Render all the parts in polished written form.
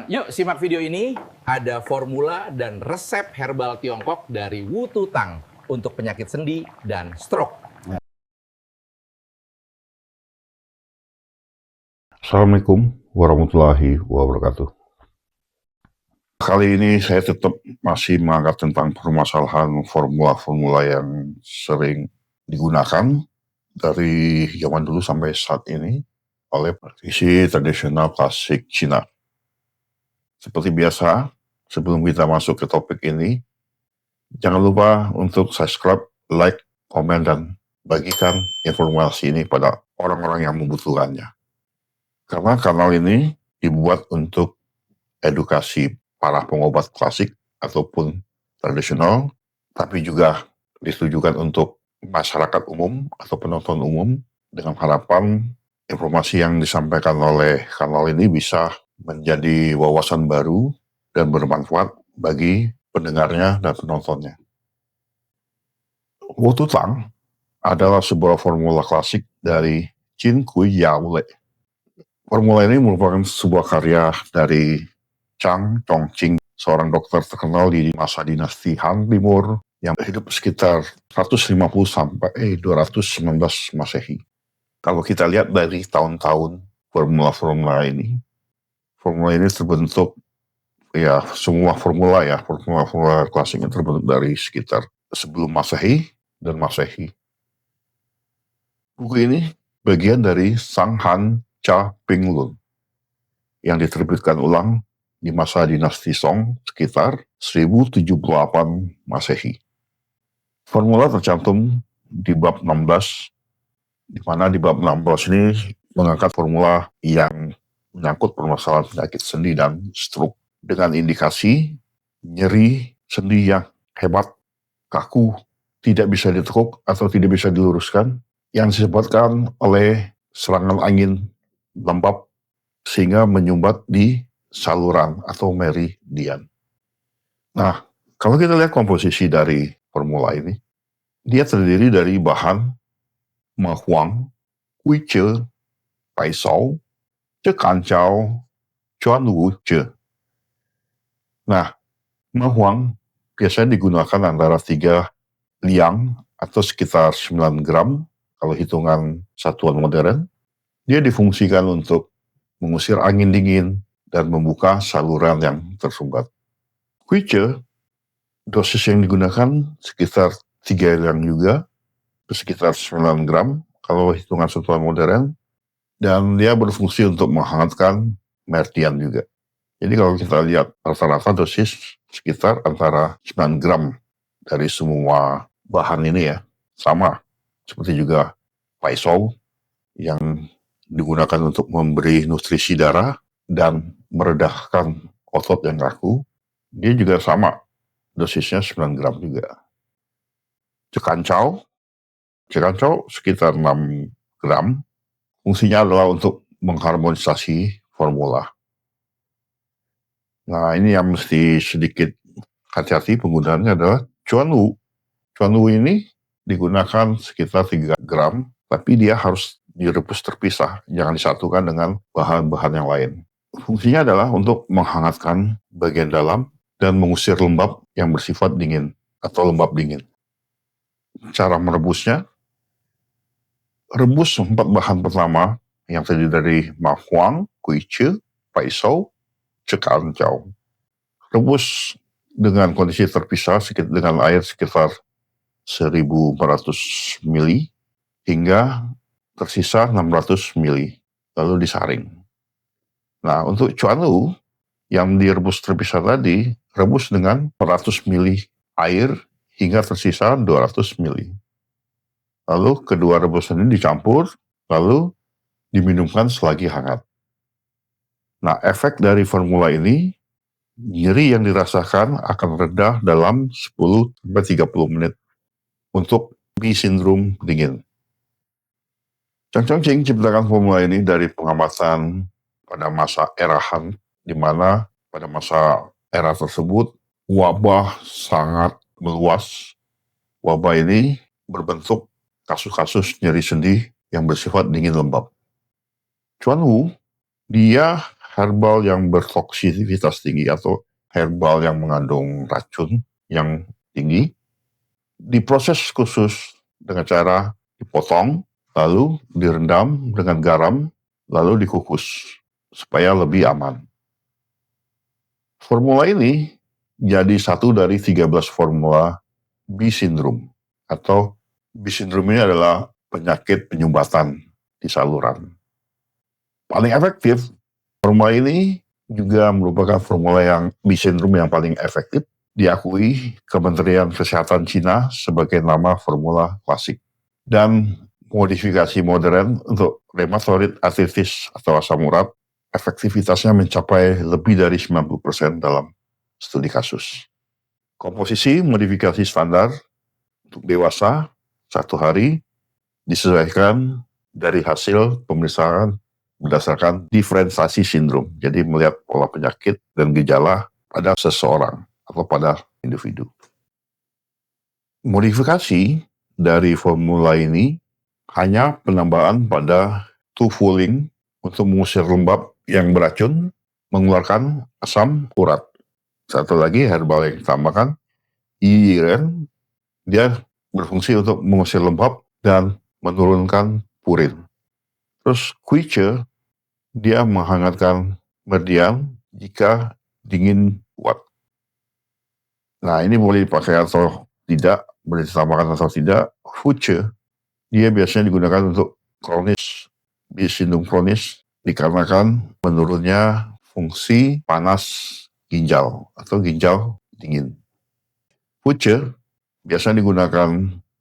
Yuk simak video ini. Ada formula dan resep herbal Tiongkok dari Wu Tutang untuk penyakit sendi dan stroke. Assalamualaikum warahmatullahi wabarakatuh. Kali ini saya tetap masih mengangkat tentang permasalahan formula-formula yang sering digunakan dari zaman dulu sampai saat ini oleh praktisi tradisional klasik Cina. Seperti biasa, sebelum kita masuk ke topik ini, jangan lupa untuk subscribe, like, komen, dan bagikan informasi ini pada orang-orang yang membutuhkannya. Karena kanal ini dibuat untuk edukasi para pengobat klasik ataupun tradisional, tapi juga ditujukan untuk masyarakat umum atau penonton umum dengan harapan informasi yang disampaikan oleh kanal ini bisa menjadi wawasan baru dan bermanfaat bagi pendengarnya dan penontonnya. Wu Tutang adalah sebuah formula klasik dari Qin Kui Yao Le. Formula ini merupakan sebuah karya dari Chang Chongqing, seorang dokter terkenal di masa dinasti Han Timur yang hidup sekitar 150 sampai 219 Masehi. Kalau kita lihat dari tahun-tahun formula ini terbentuk semua formula klasik yang terbentuk dari sekitar sebelum Masehi dan Masehi. Buku ini bagian dari Sang Han Cha Ping Lun yang diterbitkan ulang di masa dinasti Song sekitar 1078 Masehi. Formula tercantum di bab 16, di mana di bab 16 ini mengangkat formula yang menyangkut permasalahan penyakit sendi dan stroke dengan indikasi nyeri sendi yang hebat, kaku, tidak bisa ditekuk atau tidak bisa diluruskan, yang disebabkan oleh serangan angin lembab sehingga menyumbat di saluran atau meridian. Nah, kalau kita lihat komposisi dari formula ini, dia terdiri dari bahan Mahuang, Huice, Paisao, Cekancao, Chuanwu Ce. Nah, Mahuang biasanya digunakan antara 3 liang atau sekitar 9 gram kalau hitungan satuan modern. Dia difungsikan untuk mengusir angin dingin dan membuka saluran yang tersumbat. Huice, dosis yang digunakan sekitar 3 liang juga, sekitar 9 gram kalau hitungan satuan modern, dan dia berfungsi untuk menghangatkan meridian juga. Jadi kalau kita lihat rata-rata dosis sekitar antara 9 gram dari semua bahan ini ya, sama seperti juga Paisao yang digunakan untuk memberi nutrisi darah dan meredahkan otot yang kaku, dia juga sama, dosisnya 9 gram juga. Cekancao sekitar 6 gram, fungsinya adalah untuk mengharmonisasi formula. Nah, ini yang mesti sedikit hati-hati penggunaannya adalah Chuanwu. Chuanwu ini digunakan sekitar 3 gram, tapi dia harus direbus terpisah, jangan disatukan dengan bahan-bahan yang lain. Fungsinya adalah untuk menghangatkan bagian dalam dan mengusir lembab yang bersifat dingin atau lembab dingin. Cara merebusnya, rebus 4 bahan pertama yang terdiri dari Mahuang, Huice, Paisao, Cekancao. Rebus dengan kondisi terpisah dengan air sekitar 1400 ml hingga tersisa 600 ml, lalu disaring. Nah, untuk Chuanwu yang direbus terpisah tadi, rebus dengan 100 ml air hingga tersisa 200 ml. Lalu kedua rebusan ini dicampur, lalu diminumkan selagi hangat. Nah, efek dari formula ini, nyeri yang dirasakan akan reda dalam 10-30 menit untuk Mi sindrom dingin. Chang Chongqing ciptakan formula ini dari pengamatan pada masa era Han, di mana pada masa era tersebut wabah sangat meluas. Wabah ini berbentuk kasus-kasus nyeri sendi yang bersifat dingin lembab. Chuanwu, dia herbal yang bertoksisitas tinggi atau herbal yang mengandung racun yang tinggi diproses khusus dengan cara dipotong, lalu direndam dengan garam, lalu dikukus supaya lebih aman. Formula ini jadi satu dari 13 formula B syndrome atau B syndrome ini adalah penyakit penyumbatan di saluran. Paling efektif, formula ini juga merupakan formula yang B syndrome yang paling efektif, diakui Kementerian Kesehatan Cina sebagai nama formula klasik. Dan modifikasi modern untuk rheumatoid arthritis atau asam urat, efektivitasnya mencapai lebih dari 90% dalam studi kasus. Komposisi modifikasi standar untuk dewasa 1 hari disesuaikan dari hasil pemeriksaan berdasarkan diferensiasi sindrom. Jadi melihat pola penyakit dan gejala pada seseorang atau pada individu. Modifikasi dari formula ini hanya penambahan pada tufulin untuk mengusir lembab yang beracun, mengeluarkan asam urat. Satu lagi herbal yang ditambahkan, yiren, dia berfungsi untuk mengusir lembab dan menurunkan purin. Terus kuice, dia menghangatkan meridian jika dingin kuat. Nah, ini boleh dipakai atau tidak, boleh ditambahkan atau tidak. Fuce, dia biasanya digunakan untuk kronis, sindrom kronis, dikarenakan menurunnya fungsi panas ginjal atau ginjal dingin. Fuce biasanya digunakan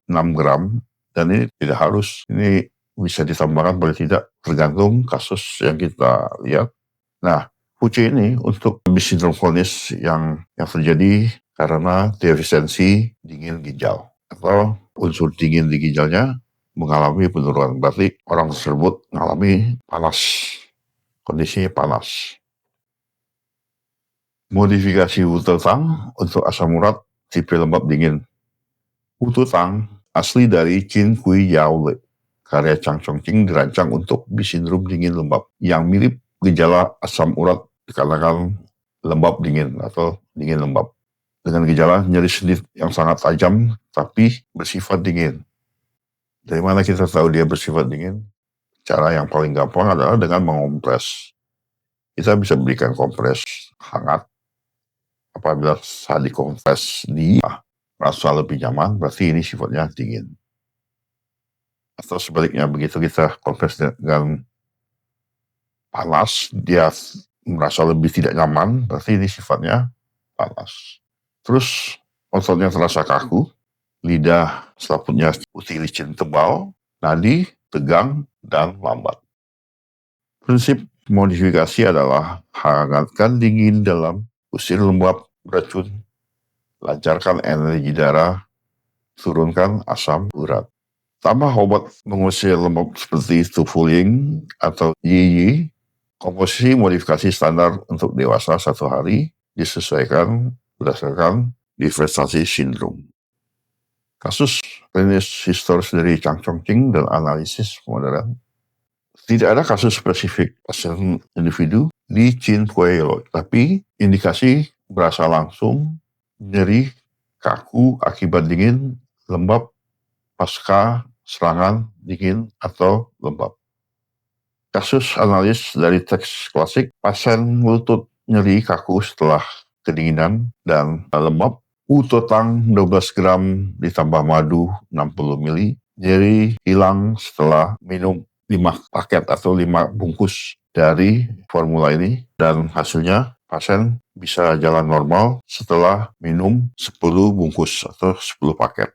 6 gram, dan ini tidak harus, ini bisa ditambahkan boleh tidak, tergantung kasus yang kita lihat. Nah, fuce ini untuk sindrom kronis yang terjadi karena defisiensi dingin ginjal atau unsur dingin di ginjalnya mengalami penurunan. Berarti orang tersebut mengalami panas, kondisinya panas. Modifikasi wutotang untuk asam urat tipe lembab dingin. Wutotang asli dari Qin Kui Yao Le, karya Chang Chongqing, dirancang untuk sindrom dingin lembab yang mirip gejala asam urat dikarenakan lembab dingin atau dingin lembab. Dengan gejala nyeri sendi yang sangat tajam tapi bersifat dingin. Dari mana kita tahu dia bersifat dingin? Cara yang paling gampang adalah dengan mengompres. Kita bisa berikan kompres hangat. Apabila saat dikompres dia merasa lebih nyaman, berarti ini sifatnya dingin. Atau sebaliknya, begitu kita kompres dengan panas, dia merasa lebih tidak nyaman, berarti ini sifatnya panas. Terus ototnya terasa kaku, lidah selaputnya putih licin tebal, nadi tegang dan lambat. Prinsip modifikasi adalah hangatkan dingin dalam, usir lembab beracun, lancarkan energi darah, turunkan asam urat. Tambah obat mengusir lembab seperti tufulin atau yiyi. Komposisi modifikasi standar untuk dewasa 1 hari disesuaikan berdasarkan diferensiasi sindrom. Kasus klinis historis dari Chang Chongqing dan analisis modern. Tidak ada kasus spesifik pasien individu di Qin Kui Yao, tapi indikasi berasal langsung nyeri kaku akibat dingin lembab pasca serangan dingin atau lembab. Kasus analis dari teks klasik, pasien lutut nyeri kaku setelah kedinginan dan lembab, wutotang 12 gram ditambah madu 60 ml, nyeri hilang setelah minum 5 paket atau 5 bungkus dari formula ini, dan hasilnya pasien bisa jalan normal setelah minum 10 bungkus atau 10 paket.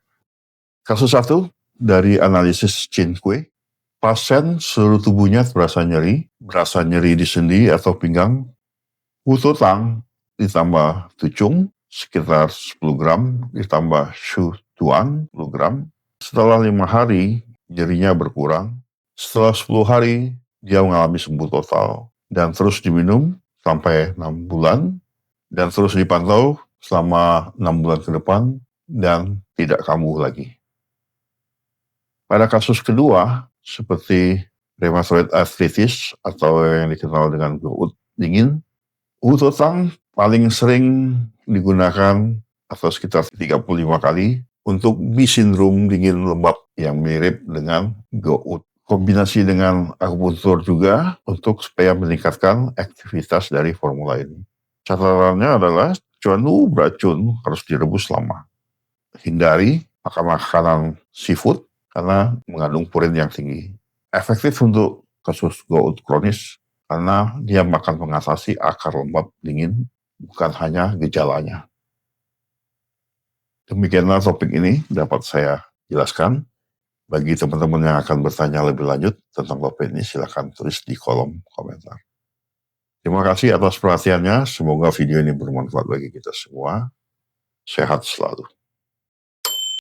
Kasus 1 dari analisis Qin Kui, pasien seluruh tubuhnya berasa nyeri di sendi atau pinggang, wutotang ditambah tucung sekitar 10 gram, ditambah shu tuan 10 gram. Setelah 5 hari, nyerinya berkurang. Setelah 10 hari, dia mengalami sembuh total. Dan terus diminum sampai 6 bulan, dan terus dipantau selama 6 bulan ke depan, dan tidak kambuh lagi. Pada kasus kedua, seperti rheumatoid arthritis atau yang dikenal dengan gout dingin. Wutotang paling sering digunakan atau sekitar 35 kali untuk mie sindrom dingin lembab yang mirip dengan gout. Kombinasi dengan akupunktur juga untuk supaya meningkatkan aktivitas dari formula ini. Catatannya adalah cuanu beracun harus direbus lama. Hindari makan makanan seafood karena mengandung purin yang tinggi. Efektif untuk kasus gout kronis karena dia akan mengatasi akar lembab dingin, bukan hanya gejalanya. Demikianlah topik ini dapat saya jelaskan. Bagi teman-teman yang akan bertanya lebih lanjut tentang topik ini, silakan tulis di kolom komentar. Terima kasih atas perhatiannya. Semoga video ini bermanfaat bagi kita semua. Sehat selalu.